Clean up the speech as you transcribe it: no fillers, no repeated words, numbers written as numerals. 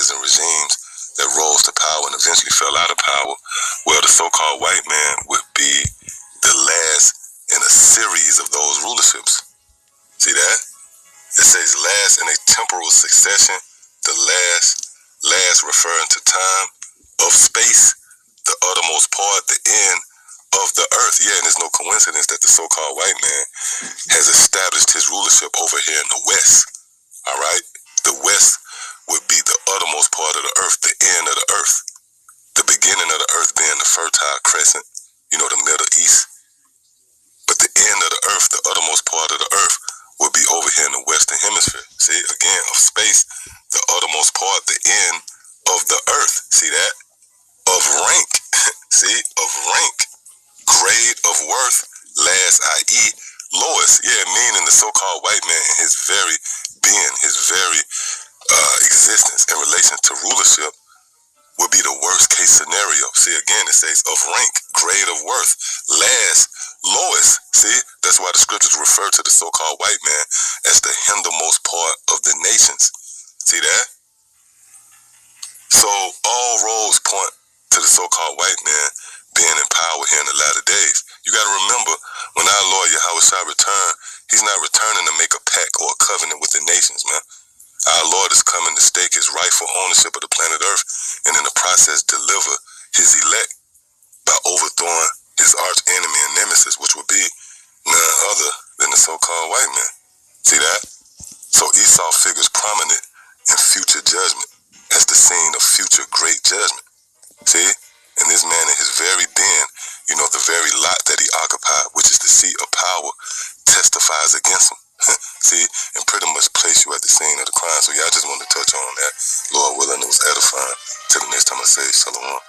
societies and regimes that rose to power and eventually fell out of power, well, the so-called white man would be the last in a series of those rulerships. See that? It says last in a temporal succession, the last referring to time, of space, the uttermost part, the end of the earth. Yeah, and there's no coincidence that the so-called white man has established his rulership over here in the West. All right? The West would be the uttermost part of the earth, the end of the earth. The beginning of the earth being the Fertile Crescent, the Middle East. But the end of the earth, the uttermost part of the earth, would be over here in the Western Hemisphere. See, again, of space, the uttermost part, the end of the earth. See that? Of rank. See? Of rank. Grade of worth, last, i.e., lowest. Yeah, meaning the so-called white man in his very being, his very existence in relation to rulership would be the worst case scenario. See, again, it says of rank, grade of worth, last, lowest. See, that's why the scriptures refer to the so-called white man as the hindermost part of the nations. See that? So all roads point to the so-called white man being in power here in the latter days. You got to remember, when our Lord Yahweh shall return, he's not returning to make a pact or a covenant with the nations, man. Our Lord is coming to stake his rightful ownership of the planet Earth and in the process deliver his elect by overthrowing his arch enemy and nemesis, which would be none other than the so-called white man. See that? So Esau figures prominent in future judgment as the scene of future great judgment. See? And this man in his very being, the very lot that he occupied, which is the seat of power, testifies against him. See? And pretty much place you at the scene of the crime. So yeah, I just wanted to touch on that. Lord willing, it was edifying. Till the next time I say shalom.